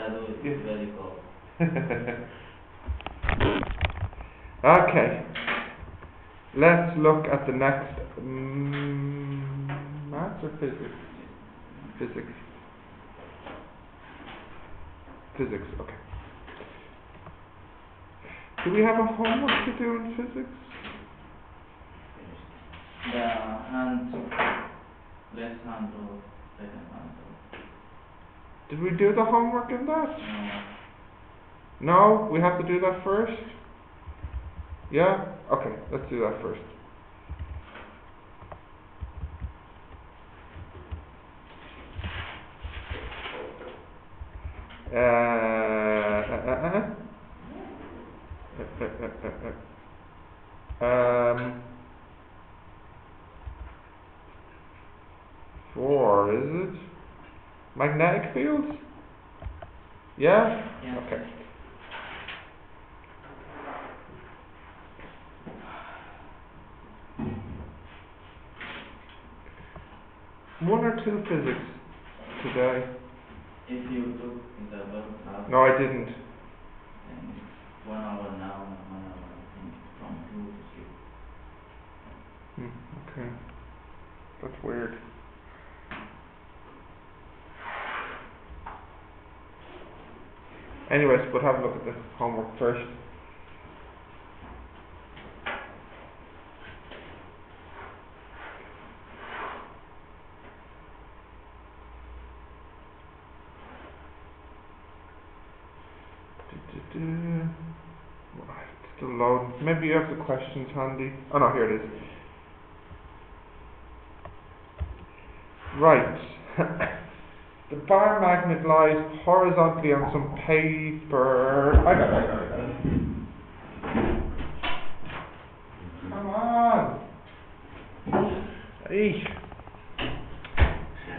shadow is very cold. Okay. Let's look at the next. Maths or physics? Physics. Physics, okay. Do we have a homework to do in physics? Left hand or second hand. Did we do the homework in that? No. No? We have to do that first? Yeah? Okay, let's do that first. Four, is it? Magnetic fields? Yeah? Yes. Okay. One or two physics today? If you took in the first half. No, I didn't. Then it's 1 hour now and 1 hour I think from 2 to 3. Okay. That's weird. Anyways, but have a look at the homework first. Right, still loading. Maybe you have the questions handy. Oh no, here it is. Right. The bar magnet lies horizontally on some paper. I got it. Come on. Hey.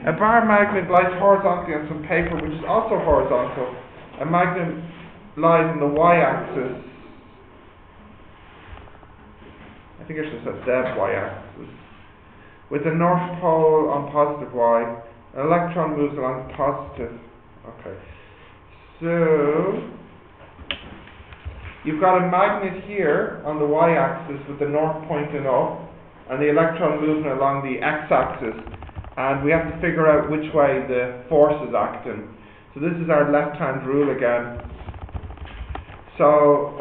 A bar magnet lies horizontally on some paper which is also horizontal. A magnet lies on the y-axis. I think I should have said Z y-axis. With the north pole on positive y. An electron moves along the positive. Okay. So you've got a magnet here on the y-axis with the north pointing up, and the electron moving along the x-axis, and we have to figure out which way the force is acting. So this is our left-hand rule again. So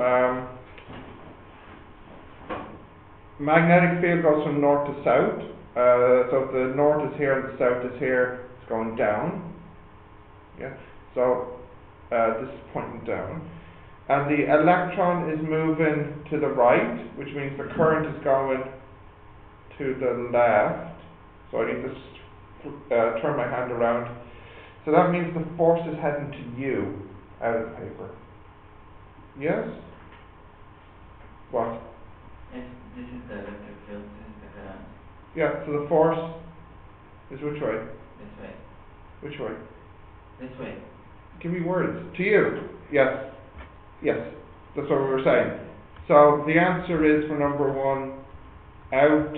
magnetic field goes from north to south. So if the north is here and the south is here, it's going down. Yeah. So this is pointing down. And the electron is moving to the right, which means the current is going to the left. So I need to turn my hand around. So that means the force is heading to U out of the paper. Yes? What? Yes, this is the electric field, this is the current. Yeah, so the force is which way? This way. Which way? This way. Give me words. To you. Yes. Yes. That's what we were saying. So the answer is for number one, out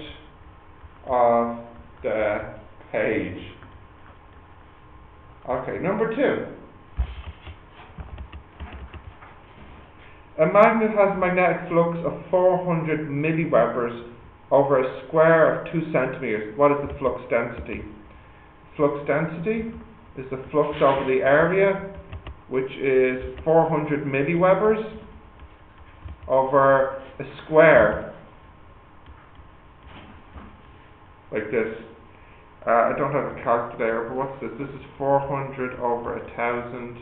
of the page. Okay, number two. A magnet has a magnetic flux of 400 milliwebers over a square of 2 centimeters. What is the flux density? Flux density is the flux over the area, which is 400 milliwebers over a square, like this. I don't have a calculator, but what's this? This is 400 over 1,000,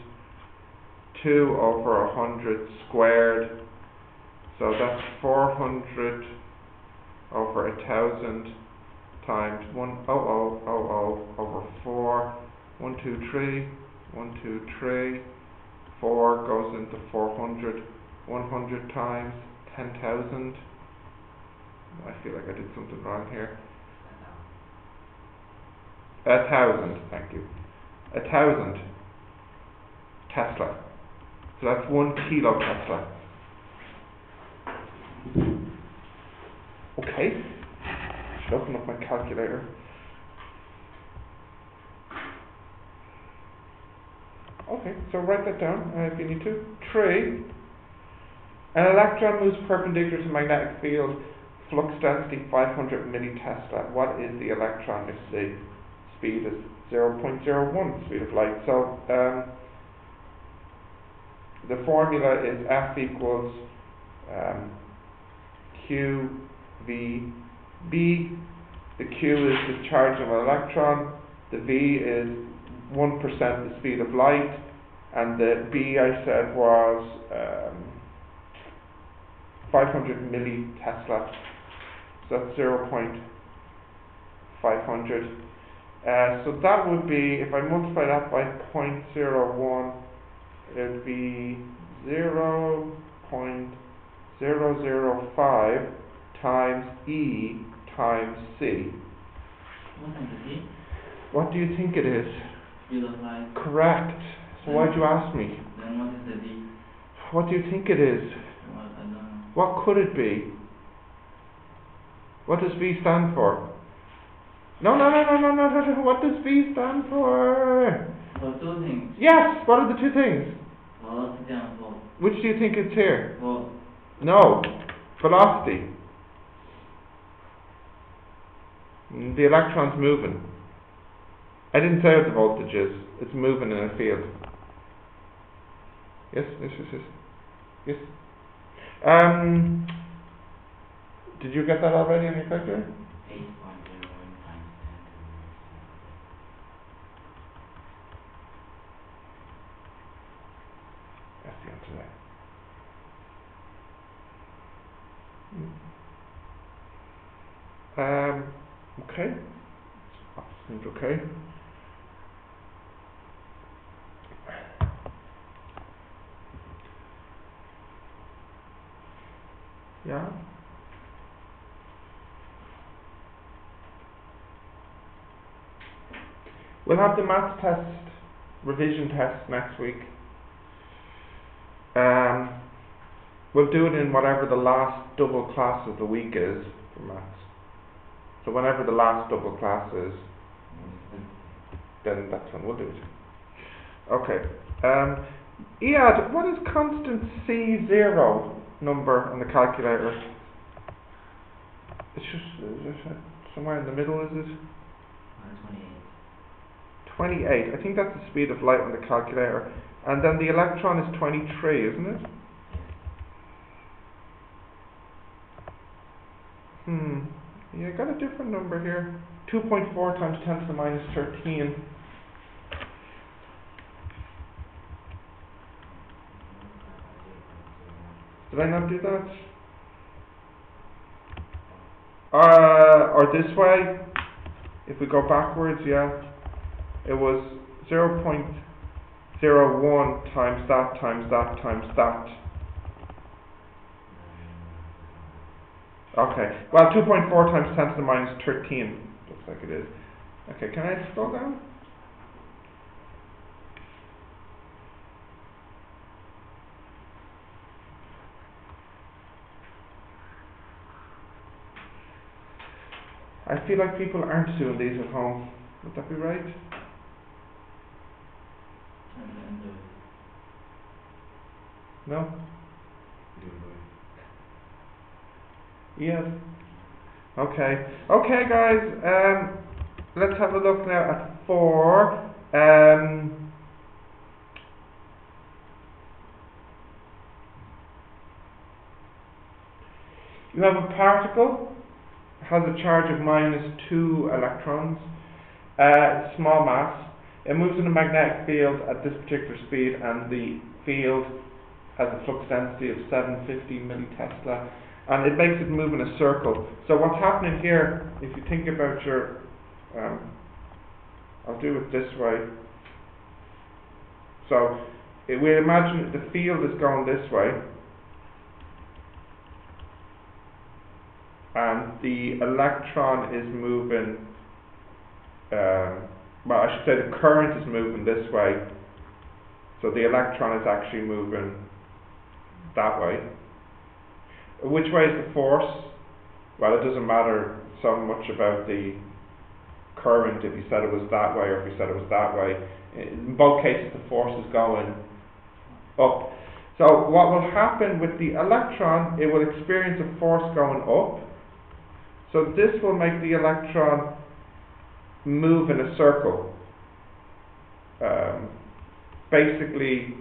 2 over 100 squared. So that's 400 over 1,000 times 100 over 4. 1, 2, 3. 1, 2, 3. 4 goes into 400. 100 times 10,000. I feel like I did something wrong here. 1,000, thank you. 1,000 Tesla. So that's 1 kilo Tesla. Okay. Should open up my calculator. Okay, so write that down if you need to. 3. An electron moves perpendicular to magnetic field, flux density 500 millitesla. What is the electron if the speed is 0.01 speed of light? So the formula is F equals Q V B. The Q is the charge of an electron, the V is 1% the speed of light, and the B I said was 500 millitesla, so that's 0.500. So that would be, if I multiply that by 0.01, it would be 0.005 times E times C. What is the D? What do you think it is? Speed of light. Correct. So why'd you ask me? Then what is the D? What do you think it is? Well, I don't know. What could it be? What does V stand for? No. What does V stand for? Well, 2 things. Yes. What are the 2 things? Velocity and force. Which do you think it's here? Force. No. Velocity. The electron's moving. I didn't say what the voltage is. It's moving in a field. Yes. Did you get that already on your calculator? 8.01 times 10 to the minus 7. That's the answer there. Okay. That seems okay. Yeah. We'll have the maths test, revision test next week. We'll do it in whatever the last double class of the week is for maths. So whenever the last double class is, then that's when we'll do it. Okay. Iad, what is constant C0 number on the calculator? It's just somewhere in the middle, is it? 28. 28. I think that's the speed of light on the calculator. And then the electron is 23, isn't it? Yeah, I got a different number here. 2.4 times 10 to the minus 13. Did I not do that? Or this way? If we go backwards, yeah. It was 0.01 times that times that times that. Okay. Well, 2.4 times 10 to the minus 13. Looks like it is. Okay, can I scroll down? I feel like people aren't doing these at home. Would that be right? No? Yeah. Okay. Okay, guys. Let's have a look now at 4. You have a particle, has a charge of minus 2 electrons, small mass. It moves in a magnetic field at this particular speed, and the field has a flux density of 750 millitesla, and it makes it move in a circle. So what's happening here, if you think about your, I'll do it this way. So we imagine the field is going this way, and the electron is moving, well, I should say the current is moving this way, so the electron is actually moving that way. Which way is the force? Well, it doesn't matter so much about the current if you said it was that way or if you said it was that way. In both cases, the force is going up. So what will happen with the electron, it will experience a force going up. So this will make the electron move in a circle. Basically,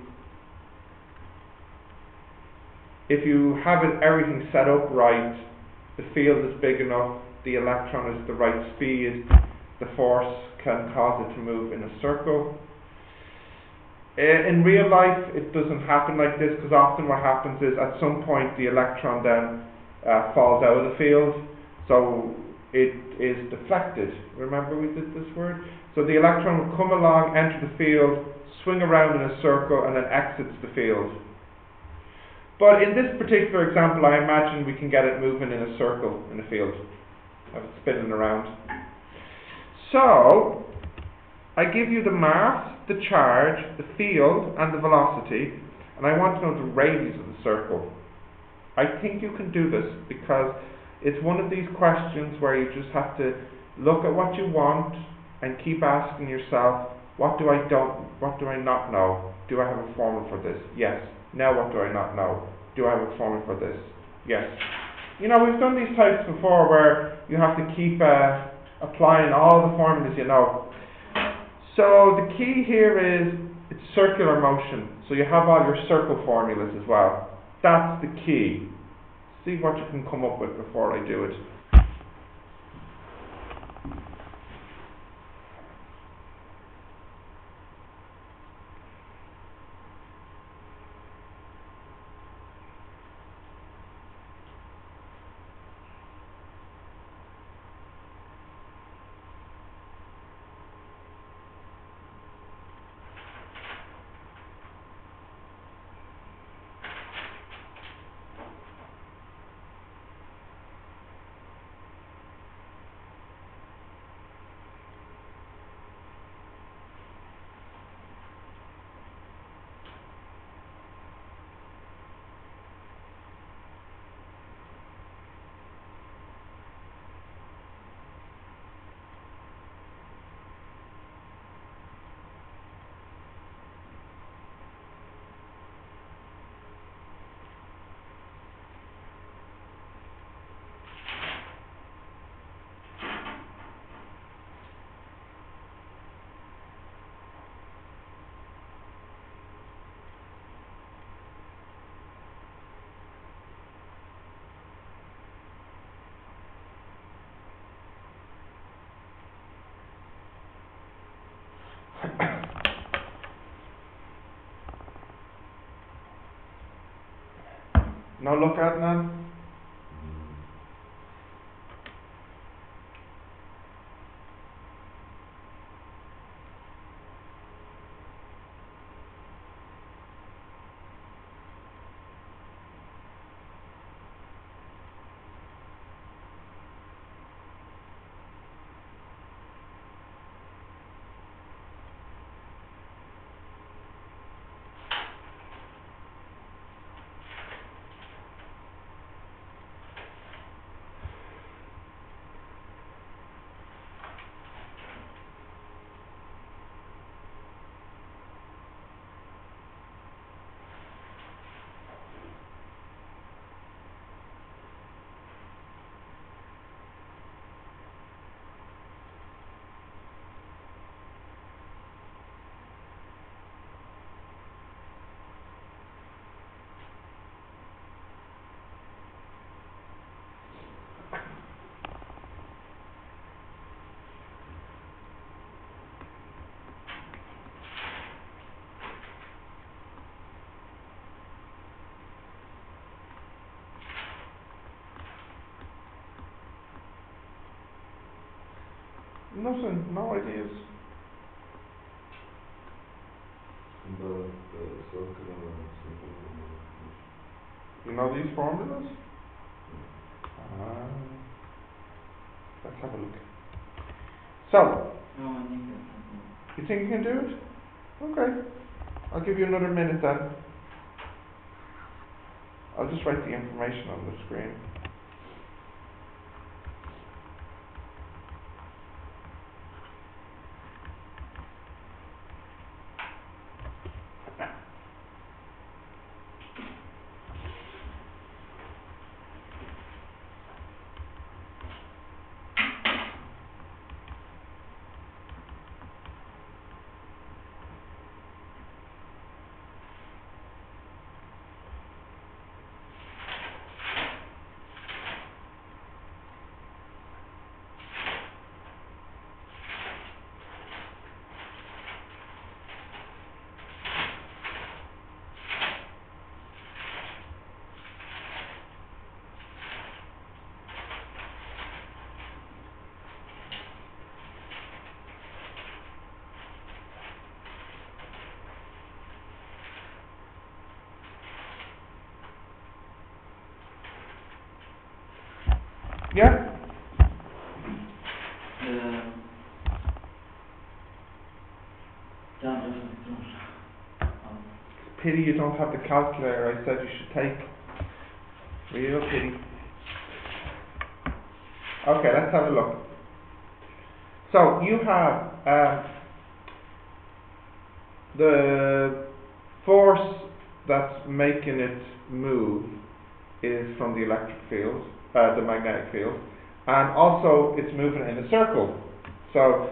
if you have everything set up right, the field is big enough, the electron is the right speed, the force can cause it to move in a circle. In real life, it doesn't happen like this, because often what happens is at some point the electron then falls out of the field, so it is deflected. Remember we did this word? So the electron will come along, enter the field, swing around in a circle, and then exits the field. But in this particular example, I imagine we can get it moving in a circle in a field, have it spinning around. So I give you the mass, the charge, the field, and the velocity, and I want to know the radius of the circle. I think you can do this because it's one of these questions where you just have to look at what you want and keep asking yourself, what do I not know? Do I have a formula for this? Yes. Now what do I not know? Do I have a formula for this? Yes. You know, we've done these types before where you have to keep applying all the formulas you know. So the key here is it's circular motion. So you have all your circle formulas as well. That's the key. See what you can come up with before I do it. No look at none? Nothing, no ideas. The circular You know these formulas? Let's have a look. So, No, I think that's you think you can do it? Okay. I'll give you another minute then. I'll just write the information on the screen. Yeah? John doesn't Pity you don't have the calculator I said you should take. Real pity. Okay, let's have a look. So you have the force that's making it move is from the electric field, the magnetic field, and also it's moving in a circle. So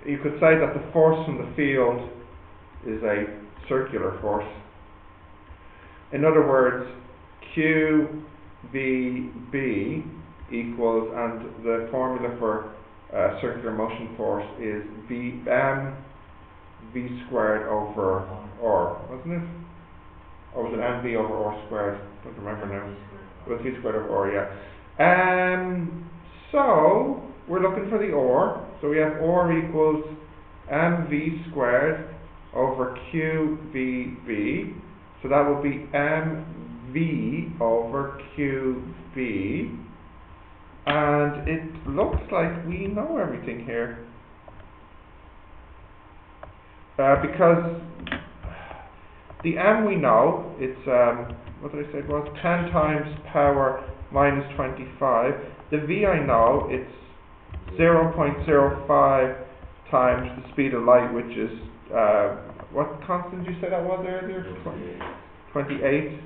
you could say that the force from the field is a circular force. In other words, QVB equals, and the formula for circular motion force is VM V squared over R, wasn't it? Or was it MV over R squared? Don't remember now. It was V squared over R, yeah. So we're looking for the R. So we have R equals MV squared over QVB. So that would be MV over QV. And it looks like we know everything here. Because the M we know, it's, what did I say it was? 10 times power minus 25. The V I know, it's 0.05 times the speed of light, which is, what constant did you say that was earlier? 28. Yeah.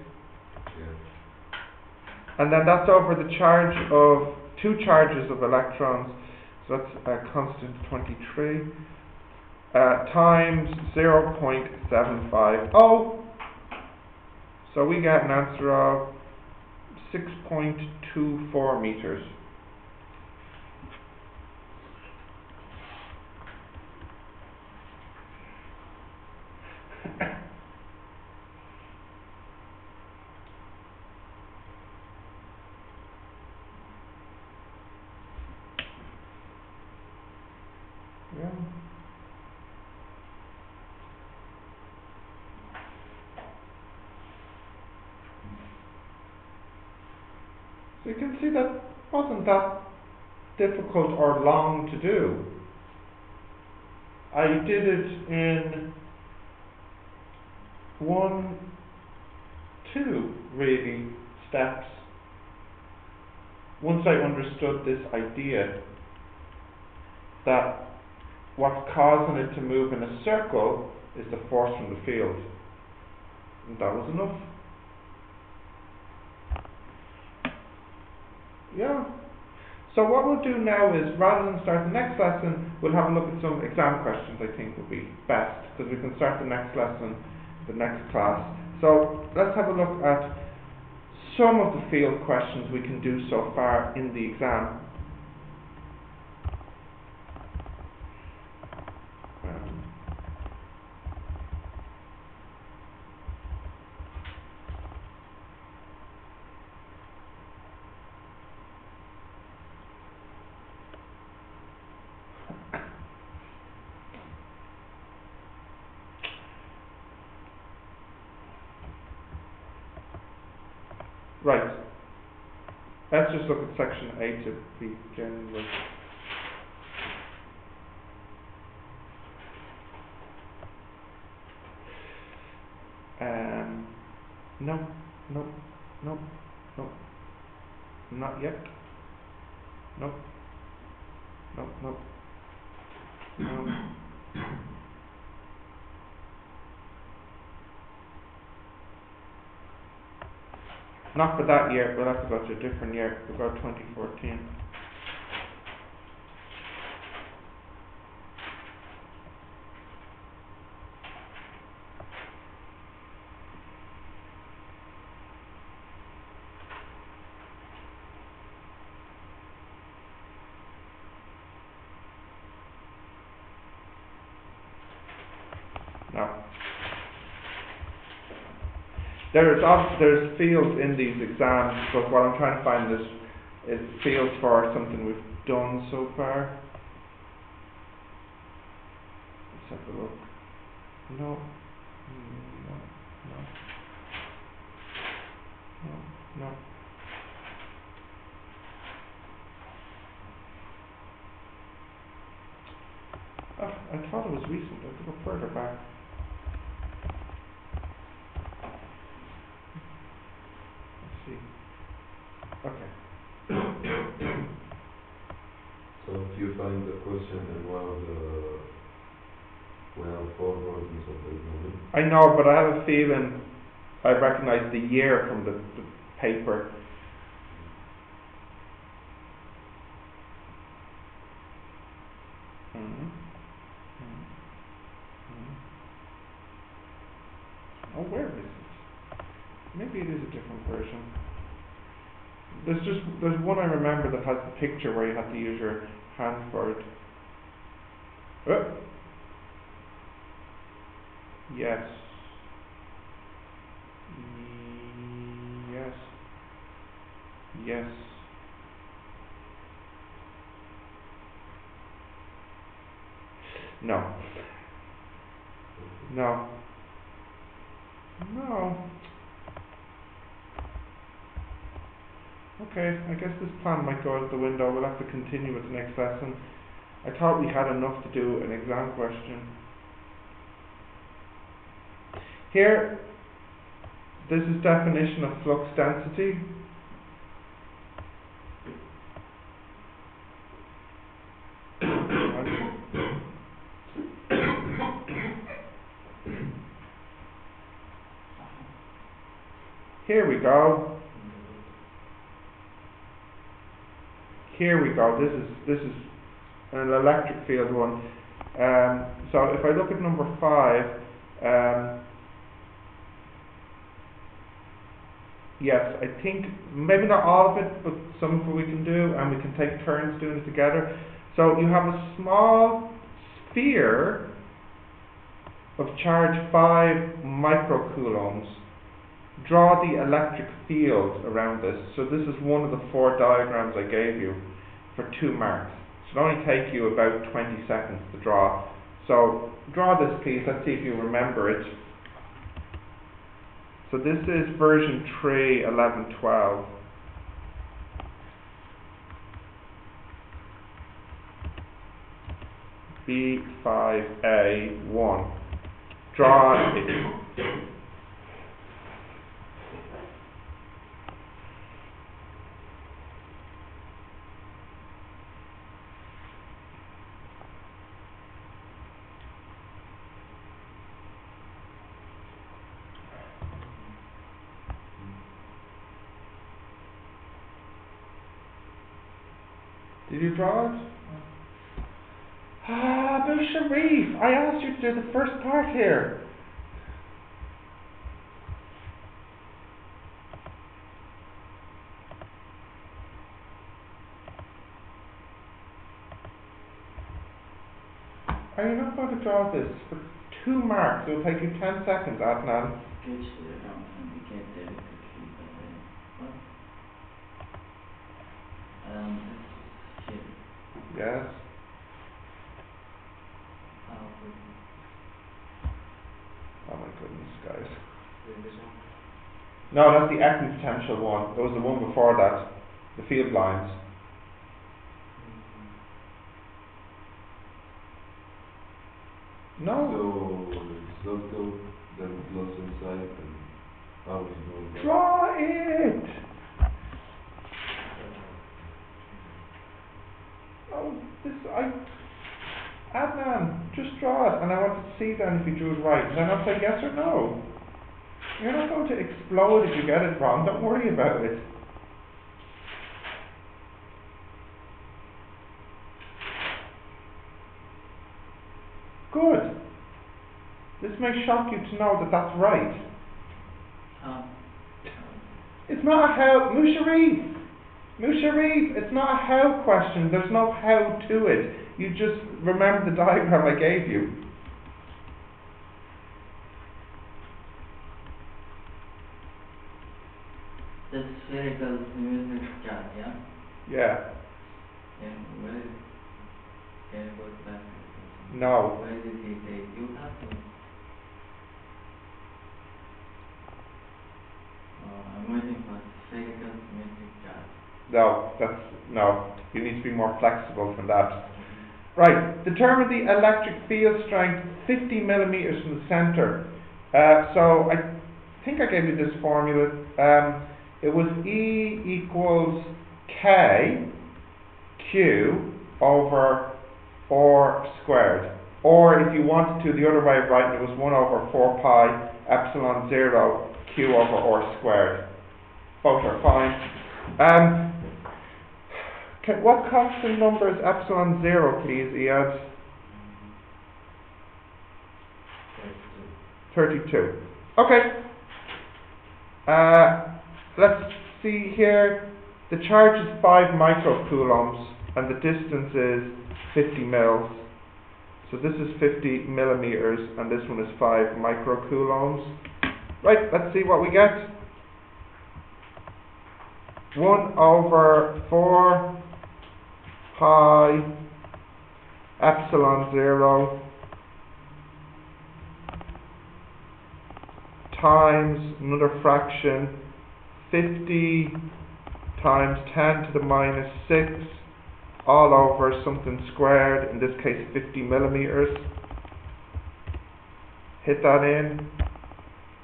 And then that's over the charge of two charges of electrons, so that's a constant 23, times 0.750. So we get an answer of 6.24 meters. Yeah. So you can see that wasn't that difficult or long to do. I did it in 2 really steps. Once I understood this idea that what's causing it to move in a circle is the force from the field. And that was enough. Yeah. So what we'll do now is, rather than start the next lesson, we'll have a look at some exam questions I think would be best, because we can start the next lesson, the next class. So let's have a look at some of the field questions we can do so far in the exam. Right. Let's just look at section A to begin with. No, not yet. No. Not for that year, we'll have to go to a different year. We'll go 2014. No. There's fields in these exams, but what I'm trying to find is fields for something we've done so far. Let's have a look. No. I thought it was recent. I have to go further back. Let's see. Okay. So if you find the question in one of the, we have 4 versions of the moment. I know, but I have a feeling I recognize the year from the paper. Oh, where is it? Maybe it is a different version. There's one I remember that has the picture where you have to use your hand for it. Yes. Yes. Yes. No. No. No. Okay, I guess this plan might go out the window. We'll have to continue with the next lesson. I thought we had enough to do an exam question. Here, this is definition of flux density. Here we go. Here we go. This is an electric field one. So if I look at number 5, yes, I think maybe not all of it, but some of it we can do, and we can take turns doing it together. So you have a small sphere of charge 5 microcoulombs. Draw the electric field around this. So this is one of the 4 diagrams I gave you for 2 marks. It should only take you about 20 seconds to draw. So draw this piece. Let's see if you remember it. So this is version 3.11.12. B5A1. Draw it. Did you draw it? Abu Sharif, I asked you to do the first part here. Are you not going to draw this for 2 marks? It will take you 10 seconds, Adnan. Yes. Oh my goodness, guys. No, that's the equipotential one. There was the one before that, the field lines. No. So it's locked up, then plus inside, and how is it going? Draw it! Oh, Adnan, just draw it, and I want to see then if you drew it right. And then I'll say yes or no. You're not going to explode if you get it wrong. Don't worry about it. Good. This may shock you to know that that's right. It's not a how, Musharif, it's not a how question. There's no how to it. You just remember the diagram I gave you. The spherical symmetric chart, yeah? Yeah. And where is, can you go back? No. Where did he take? You have to. I'm waiting for spherical symmetric chart. No. You need to be more flexible than that. Right, determine the electric field strength 50 millimeters from the center. So I think I gave you this formula. It was E equals K Q over R squared. Or if you wanted to, the other way of writing it was 1 over 4 pi epsilon 0 Q over R squared. Both are fine. What constant number is epsilon 0, please, Iad? 32. Okay. Let's see here. The charge is 5 microcoulombs and the distance is 50 mils. So this is 50 millimeters and this one is 5 microcoulombs. Right, let's see what we get. 1 over 4 pi epsilon 0 times another fraction 50 times 10 to the minus 6 all over something squared, in this case 50 millimeters. Hit that in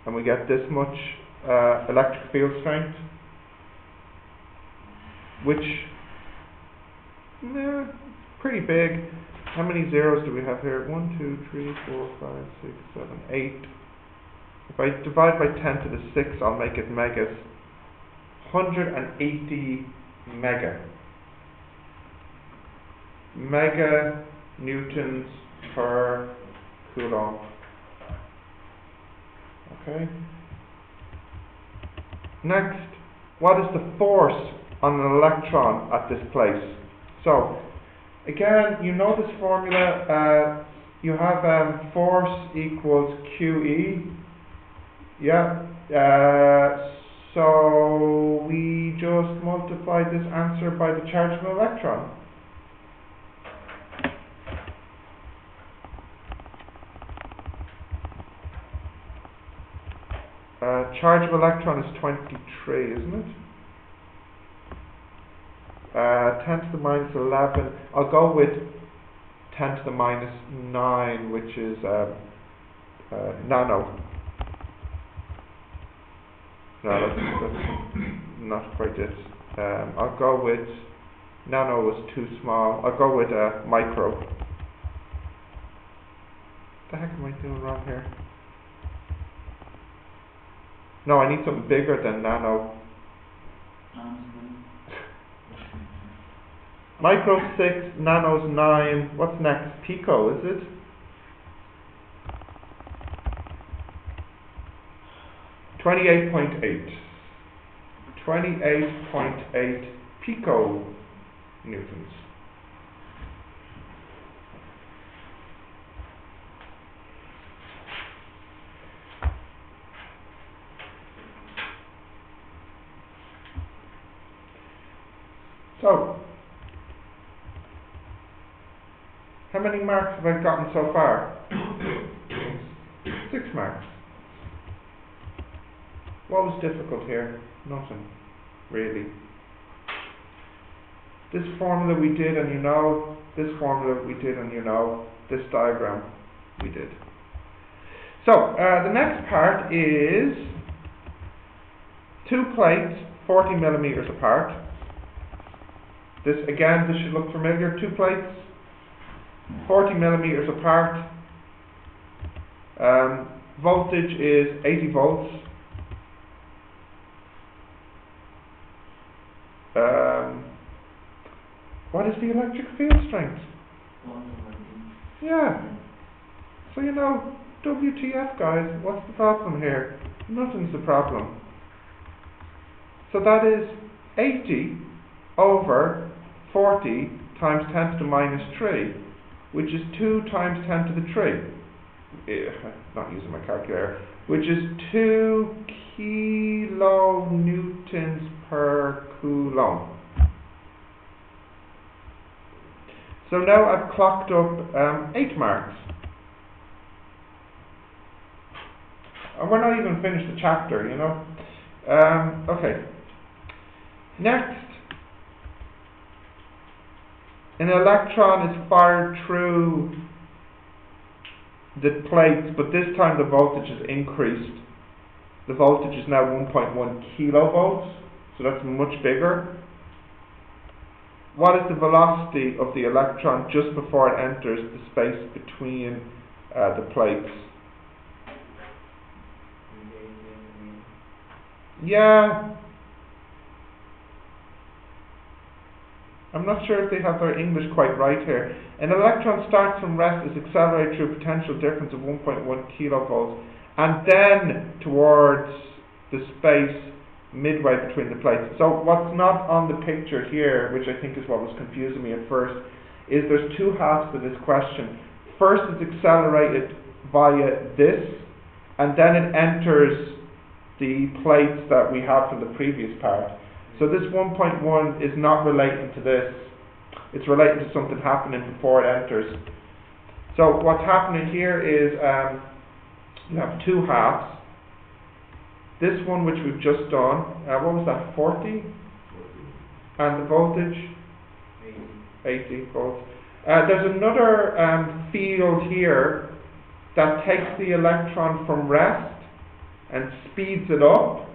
and we get this much electric field strength, which pretty big. How many zeros do we have here? 1, 2, 3, 4, 5, 6, 7, 8. If I divide by 10 to the 6, I'll make it megas. 180 mega newtons per coulomb. Okay. Next, what is the force on an electron at this place? So, again, you know this formula. You have force equals QE. Yeah. So we just multiply this answer by the charge of an electron. Charge of electron is 23, isn't it? 10 to the minus 11. I'll go with 10 to the minus 9, which is nano. No, that's not quite it. I'll go with nano was too small. I'll go with micro. What the heck am I doing wrong here? No, I need something bigger than nano. Micro 6, nano's 9. What's next? Pico, is it? 28.8. 28.8 pico newtons. So, how many marks have I gotten so far? 6 marks. What was difficult here? Nothing, really. This formula we did and you know, this formula we did and you know, this diagram we did. So, the next part is 2 plates 40 millimeters apart. This should look familiar. 2 plates 40 millimeters apart. Voltage is 80 volts. What is the electric field strength? Yeah. So you know, WTF guys, what's the problem here? Nothing's the problem. So that is 80 over 40 times 10 to the minus 3, which is 2 times 10 to the 3. Not using my calculator. Which is 2 kilonewtons per coulomb. So now I've clocked up 8 marks. And we're not even finished the chapter, you know. Okay. Next, an electron is fired through the plates, but this time the voltage is increased. The voltage is now 1.1 kilovolts, so that's much bigger. What is the velocity of the electron just before it enters the space between the plates? Yeah. I'm not sure if they have their English quite right here. An electron starts from rest, is accelerated through a potential difference of 1.1 kilovolts, and then towards the space midway between the plates. So what's not on the picture here, which I think is what was confusing me at first, is there's two halves to this question. First, it's accelerated via this, and then it enters the plates that we have from the previous part. So this 1.1 is not relating to this. It's relating to something happening before it enters. So what's happening here is you have two halves. This one, which we've just done, what was that, 40? And the voltage? 80 volts. There's another field here that takes the electron from rest and speeds it up,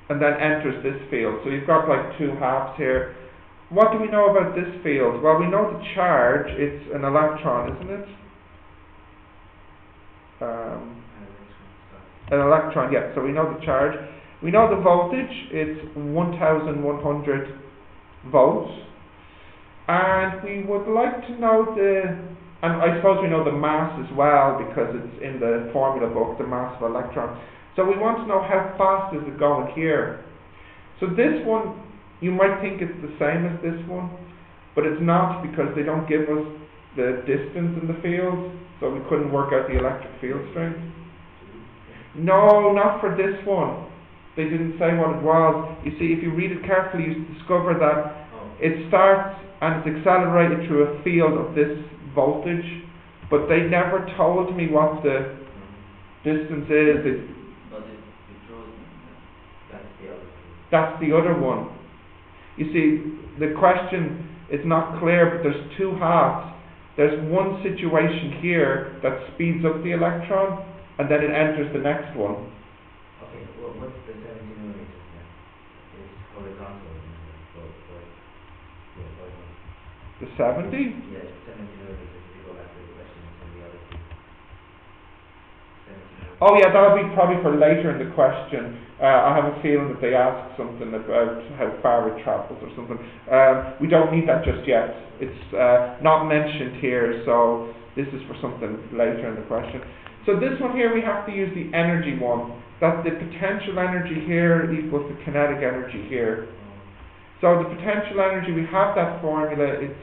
and then enters this field. So you've got like two halves here. What do we know about this field? Well, we know the charge, it's an electron, isn't it? An electron, yeah, so we know the charge. We know the voltage, it's 1100 volts. And we would like to know and I suppose we know the mass as well, because it's in the formula book, the mass of electron. So we want to know how fast is it going here. So this one, you might think it's the same as this one, but it's not, because they don't give us the distance in the field, so we couldn't work out the electric field strength. No, not for this one. They didn't say what it was. You see, if you read it carefully, you discover that it starts and it's accelerated through a field of this voltage, but they never told me what the distance is. That's the other one. You see, the question is not clear, but there's two halves. There's one situation here that speeds up the electron, and then it enters the next one. Okay, well, what's the 70 millimeters then? It's horizontal. The 70? Yeah, 70 millimeters. If you go back to the question from the other two. 70 millimeters. Oh yeah, that'll be probably for later in the question. I have a feeling that they ask something about how far it travels or something. We don't need that just yet. It's not mentioned here, so this is for something later in the question. So this one here, we have to use the energy one. That the potential energy here equals the kinetic energy here. So the potential energy, we have that formula, it's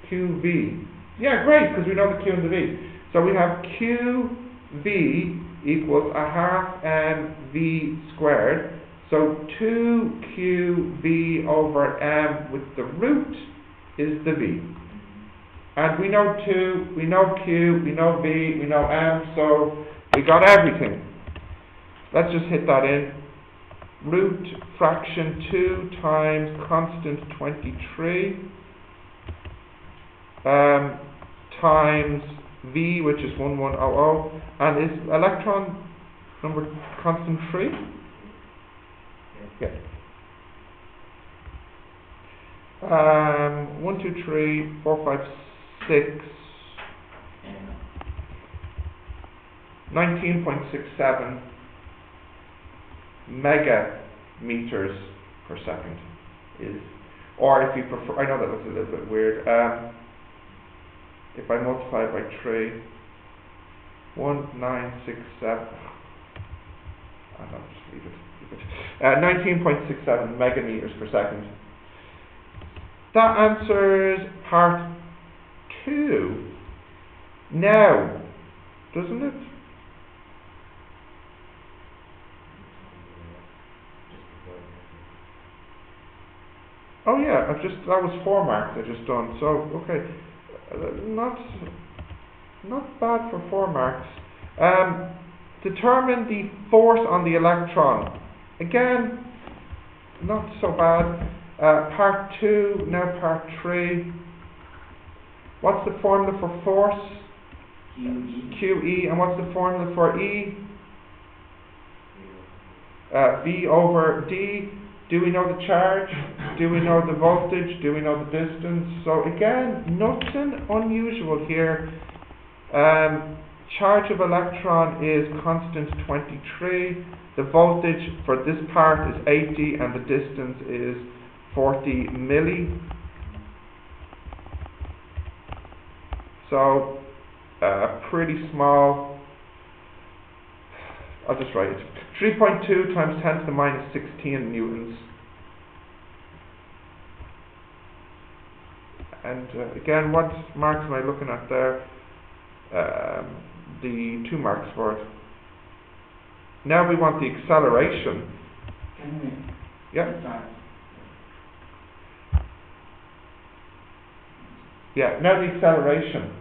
QV. Yeah, great, because we know the Q and the V. So we have QV equals a half mv squared. So 2QV over m with the root is the V. And we know 2, we know Q, we know V, we know M, so we got everything. Let's just hit that in. Root fraction 2 times constant 23 times V, which is 1100, and is electron number constant 3? Yeah. 1, 2, 3, 4, 5, 6, 19.67 megameters per second is, or if you prefer, I know that looks a little bit weird, if I multiply it by 3, 1967, I'll just leave it, 19.67 megameters per second. That answers part 2. Now, doesn't it? Oh yeah, that was 4 marks I just done. So okay, not bad for 4 marks. Determine the force on the electron. Again, not so bad. Part 2, now part 3. What's the formula for force? QE. QE. And what's the formula for E? V over D. Do we know the charge? Do we know the voltage? Do we know the distance? So again, nothing unusual here. Charge of electron is constant 23. The voltage for this part is 80 and the distance is 40 milli. So pretty small. I'll just write it. 3.2 times 10 to the minus 16 newtons. And again, what marks am I looking at there? The 2 marks for it. Now we want the acceleration. Can we? Yep. Start? Yeah, now the acceleration.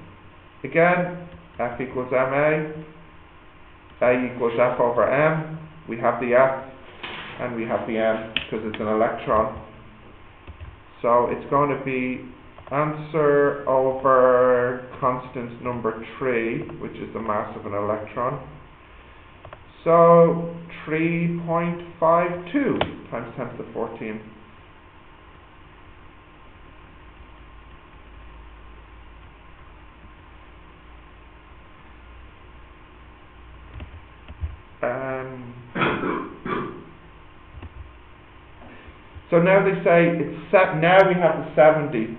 Again, F equals ma. A equals F over m. We have the F and we have the m because it's an electron. So it's going to be answer over constant number 3, which is the mass of an electron. So 3.52 times 10 to the 14. So now they say it's now we have the 70.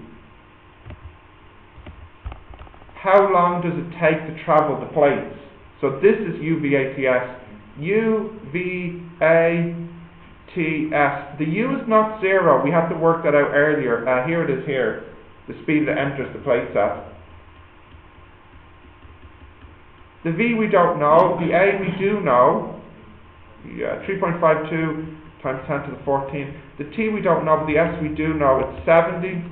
How long does it take to travel the plates? So this is UVATS. UVATS. The U is not 0. We had to work that out earlier. Here it is here. The speed that enters the plates at. The V we don't know. The A we do know. Yeah, 3.52 times 10 to the 14. The T we don't know, but the S we do know. It's 70.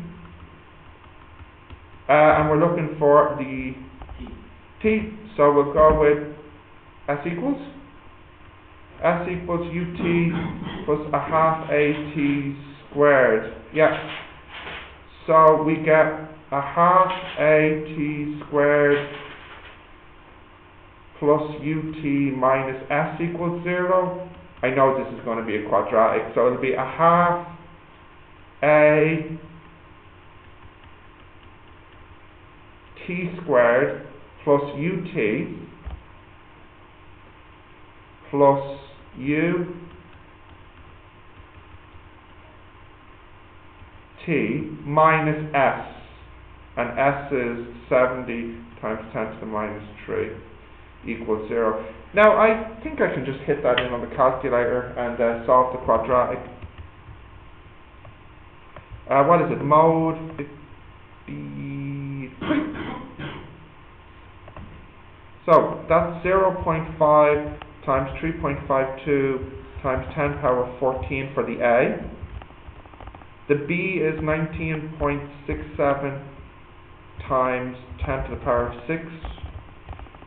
And we're looking for the T. So we'll go with S equals UT plus a half AT squared. Yeah. So we get a half AT squared plus UT minus S equals 0. I know this is going to be a quadratic, so it'll be a half A T squared plus UT plus U T minus S, and S is 70 times 10 to the minus 3 equals 0. Now I think I can just hit that in on the calculator and solve the quadratic. What is it? Mode 53. So that's 0.5 times 3.52 times 10 power 14 for the A. The B is 19.67 times 10 to the power of 6.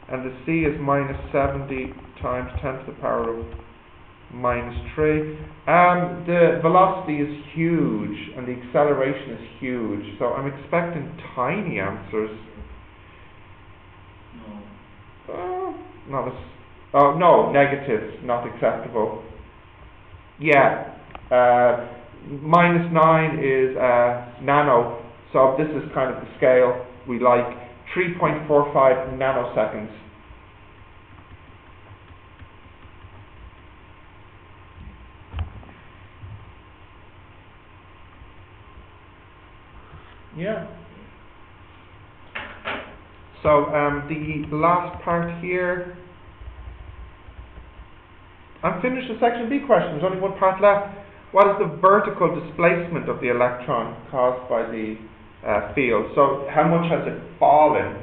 And the C is minus 70 times 10 to the power of minus 3. The velocity is huge and the acceleration is huge, so I'm expecting tiny answers. No, negative, not acceptable. Yeah, minus 9 is nano, so this is kind of the scale we like. 3.45 nanoseconds. Yeah. So the last part here. I'm finished with section B questions. There's only one part left. What is the vertical displacement of the electron caused by the field? So how much has it fallen?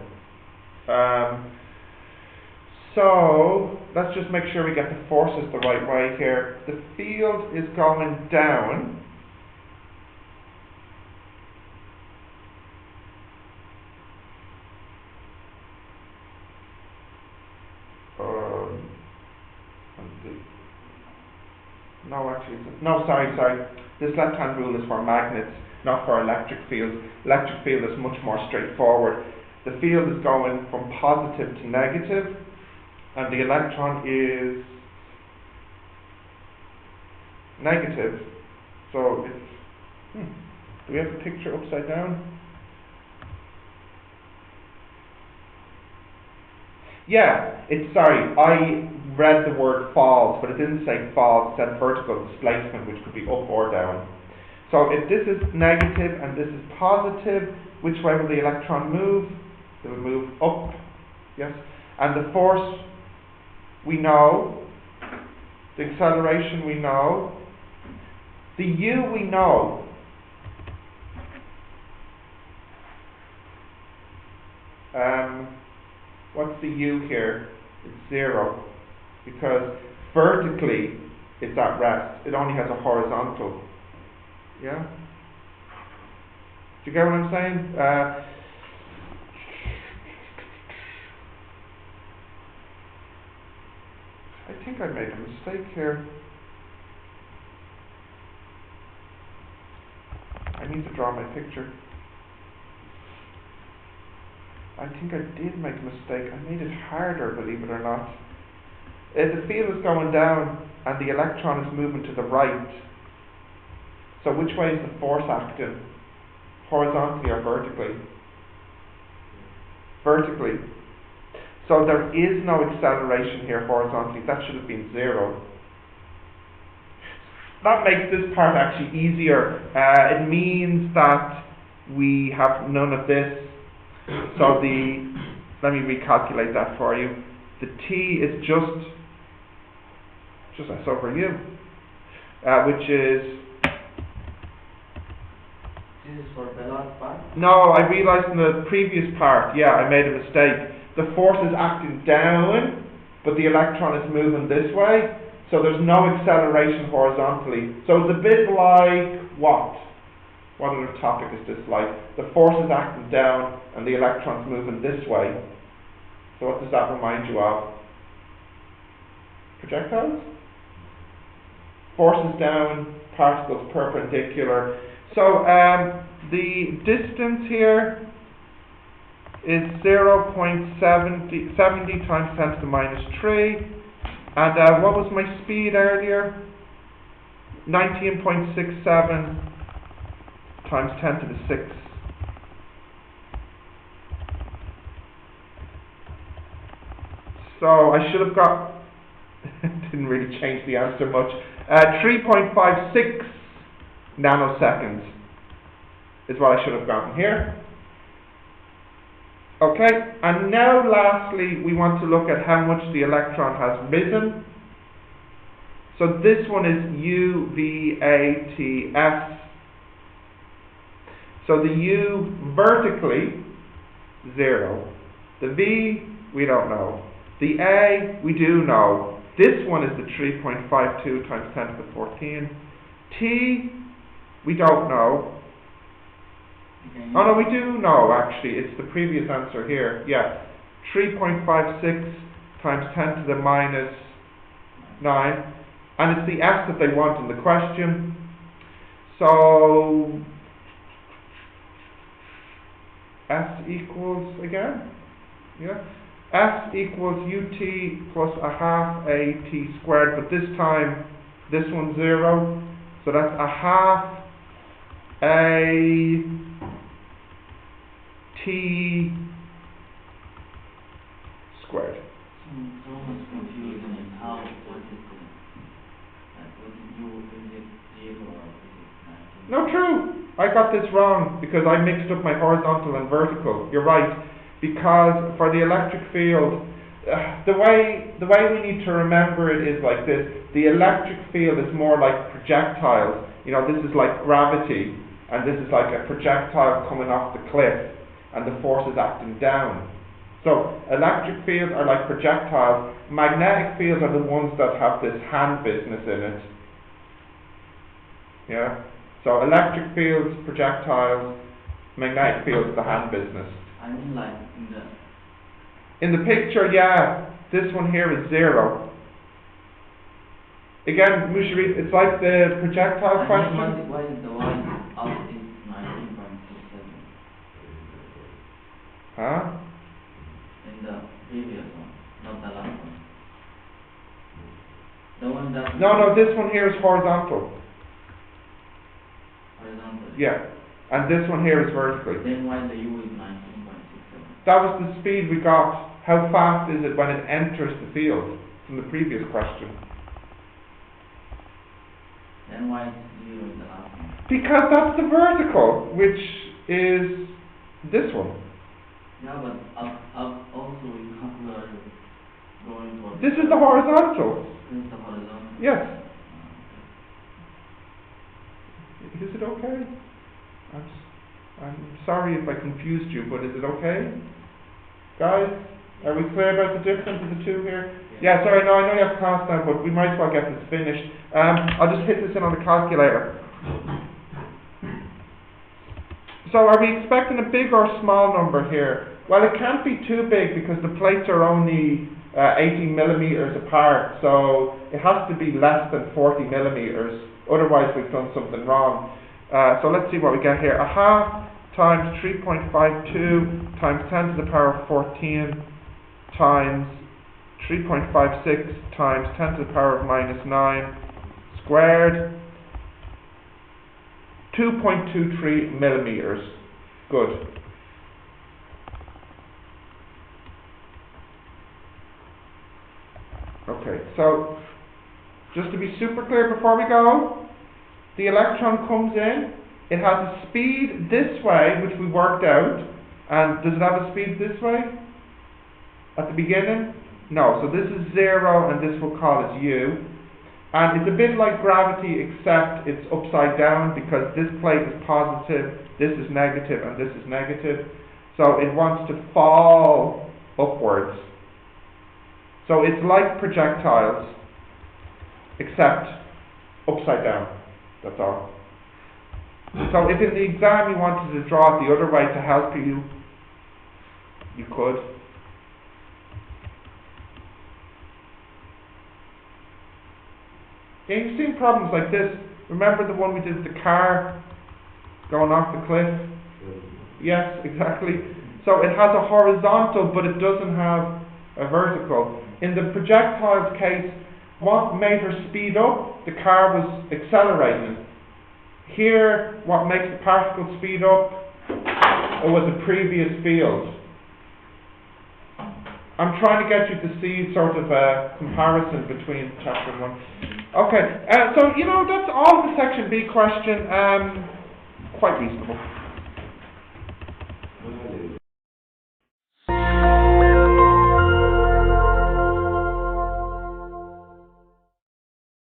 So let's just make sure we get the forces the right way here. The field is going down. No, actually, no, sorry. This left-hand rule is for magnets, not for electric fields. Electric field is much more straightforward. The field is going from positive to negative, and the electron is negative. So it's, do we have the picture upside down? Yeah, I read the word falls, but it didn't say falls, it said vertical displacement, which could be up or down. So if this is negative and this is positive, which way will the electron move? It will move up, yes. And the force we know, the acceleration we know, the U we know. What's the U here? It's 0, because vertically it's at rest. It only has a horizontal. Yeah? Do you get what I'm saying? I think I made a mistake here. I need to draw my picture. I think I did make a mistake. I made it harder, believe it or not. The field is going down and the electron is moving to the right. So which way is the force acting? Horizontally or vertically? Vertically. So there is no acceleration here horizontally. That should have been 0. That makes this part actually easier. It means that we have none of this. So let me recalculate that for you. The T is just S over U, which is... This is for the last part? No, I realised in the previous part, I made a mistake. The force is acting down, but the electron is moving this way, so there's no acceleration horizontally. So it's a bit like what? What other topic is this like? The force is acting down and the electron's moving this way. So what does that remind you of? Projectiles? Force is down, particles perpendicular. So the distance here is 0.70 times 10 to the minus 3. And what was my speed earlier? 19.67 times 10 to the 6. So I should have got, didn't really change the answer much, 3.56 nanoseconds is what I should have gotten here. Okay, and now lastly we want to look at how much the electron has risen. So this one is UVATS. So the U vertically, 0. The V, we don't know. The A, we do know. This one is the 3.52 times 10 to the 14. T, we don't know. Oh no, we do know actually. It's the previous answer here. 3.56 times 10 to the minus 9. And it's the S that they want in the question. So S equals again, S equals UT plus a half AT squared, but this time this one's 0, so that's a half A T squared. It's almost confusing in how, what is U, is it 0 or is it 19? No, true. I got this wrong because I mixed up my horizontal and vertical. You're right, because for the electric field, the way we need to remember it is like this. The electric field is more like projectiles. This is like gravity, and this is like a projectile coming off the cliff, and the force is acting down. So electric fields are like projectiles. Magnetic fields are the ones that have this hand business in it. So electric fields, projectiles, magnetic fields, the hand business. I mean like in the picture, this one here is 0. again, Mushari, it's like the projectile question. Why is the y out is 19.67? Huh? In the previous one, not the last one. The one that... No, this one here is horizontal. Horizontal. Yeah. And this one here is vertical. Then why the u is 19.67? That was the speed we got. How fast is it when it enters the field from the previous question? Then why is 0 in the last one? Because that's the vertical, which is this one. Yeah, but also we calculate going for... This is the horizontal. This is the horizontal. Yes. Is it okay? I'm sorry if I confused you, but is it okay? Guys, are we clear about the difference of the two here? Yeah, sorry, no, I know you have class now, but we might as well get this finished. I'll just hit this in on the calculator. So are we expecting a big or small number here? Well, it can't be too big because the plates are only 80 millimeters apart, so it has to be less than 40 millimeters. Otherwise, we've done something wrong. So let's see what we get here. A half times 3.52 times 10 to the power of 14 times 3.56 times 10 to the power of minus 9 squared. 2.23 millimeters. Good. Okay, so just to be super clear before we go, the electron comes in, it has a speed this way, which we worked out, and does it have a speed this way at the beginning? No, so this is 0 and this we'll call it u. And it's a bit like gravity, except it's upside down because this plate is positive, this is negative, and this is negative. So it wants to fall upwards. So it's like projectiles, except upside down. That's all. So if in the exam you wanted to draw it the other way to help you, you could. Yeah, you've seen problems like this. Remember the one we did with the car going off the cliff? Yes, exactly. So it has a horizontal, but it doesn't have a vertical. In the projectile's case, what made her speed up? The car was accelerating. Here, what makes the particle speed up? It was a previous field. I'm trying to get you to see sort of a comparison between chapter 1. Okay, so that's all of the section B question. Quite reasonable.